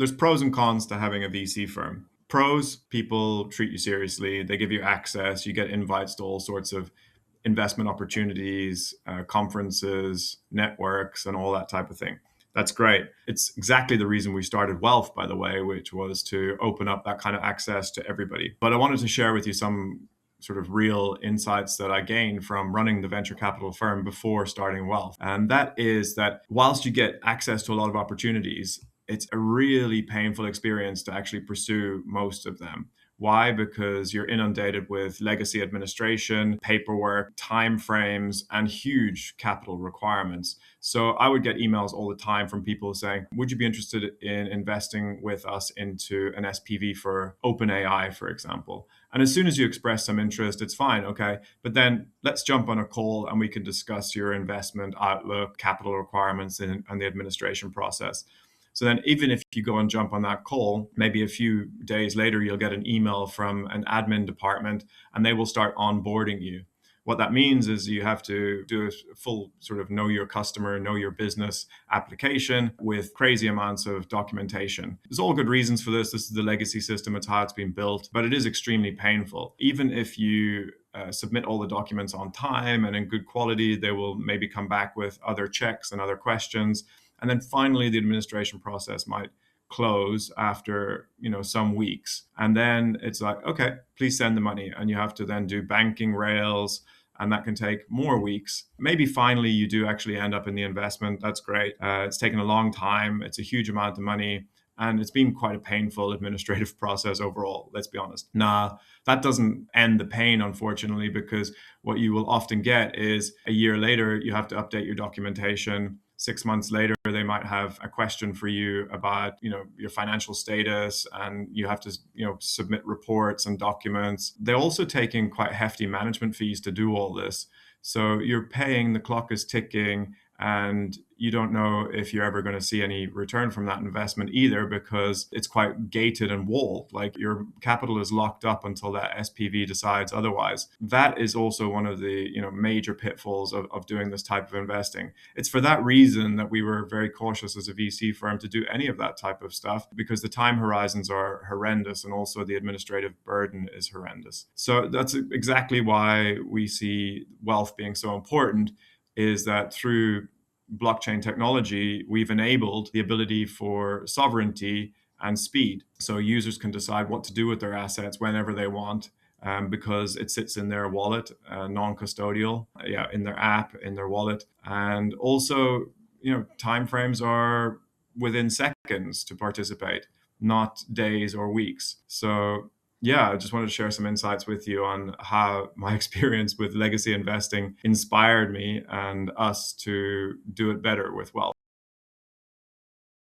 there's pros and cons to having a VC firm. Pros, people treat you seriously. They give you access. You get invites to all sorts of investment opportunities, conferences, networks, and all that type of thing. That's great. It's exactly the reason we started Wealth, by the way, which was to open up that kind of access to everybody. But I wanted to share with you some sort of real insights that I gained from running the venture capital firm before starting Wealth. And that is that whilst you get access to a lot of opportunities, it's a really painful experience to actually pursue most of them. Why? Because you're inundated with legacy administration, paperwork, timeframes, and huge capital requirements. So I would get emails all the time from people saying, would you be interested in investing with us into an SPV for OpenAI, for example? And as soon as you express some interest, it's fine, okay. But then let's jump on a call and we can discuss your investment outlook, capital requirements, and the administration process. So then even if you go and jump on that call, maybe a few days later, you'll get an email from an admin department and they will start onboarding you. What that means is you have to do a full sort of know your customer, know your business application with crazy amounts of documentation. There's all good reasons for this. This is the legacy system. It's how it's been built, but it is extremely painful. Even if you submit all the documents on time and in good quality, they will maybe come back with other checks and other questions. And then finally, the administration process might close after some weeks. And then it's like, okay, please send the money. And you have to then do banking rails, and that can take more weeks. Maybe finally you do actually end up in the investment. That's great. It's taken a long time. It's a huge amount of money. And it's been quite a painful administrative process overall, let's be honest. Now, that doesn't end the pain, unfortunately, because what you will often get is a year later, you have to update your documentation. 6 months later, they might have a question for you about, your financial status, and you have to, submit reports and documents. They're also taking quite hefty management fees to do all this. So you're paying, the clock is ticking, and you don't know if you're ever going to see any return from that investment either, because it's quite gated and walled. Like your capital is locked up until that SPV decides otherwise. That is also one of the major pitfalls of doing this type of investing. It's for that reason that we were very cautious as a VC firm to do any of that type of stuff, because the time horizons are horrendous and also the administrative burden is horrendous. So that's exactly why we see Wealth being so important, is that through blockchain technology, we've enabled the ability for sovereignty and speed. So users can decide what to do with their assets whenever they want, because it sits in their wallet, non-custodial, in their app, in their wallet. And also, timeframes are within seconds to participate, not days or weeks. So I just wanted to share some insights with you on how my experience with legacy investing inspired me and us to do it better with Wealth.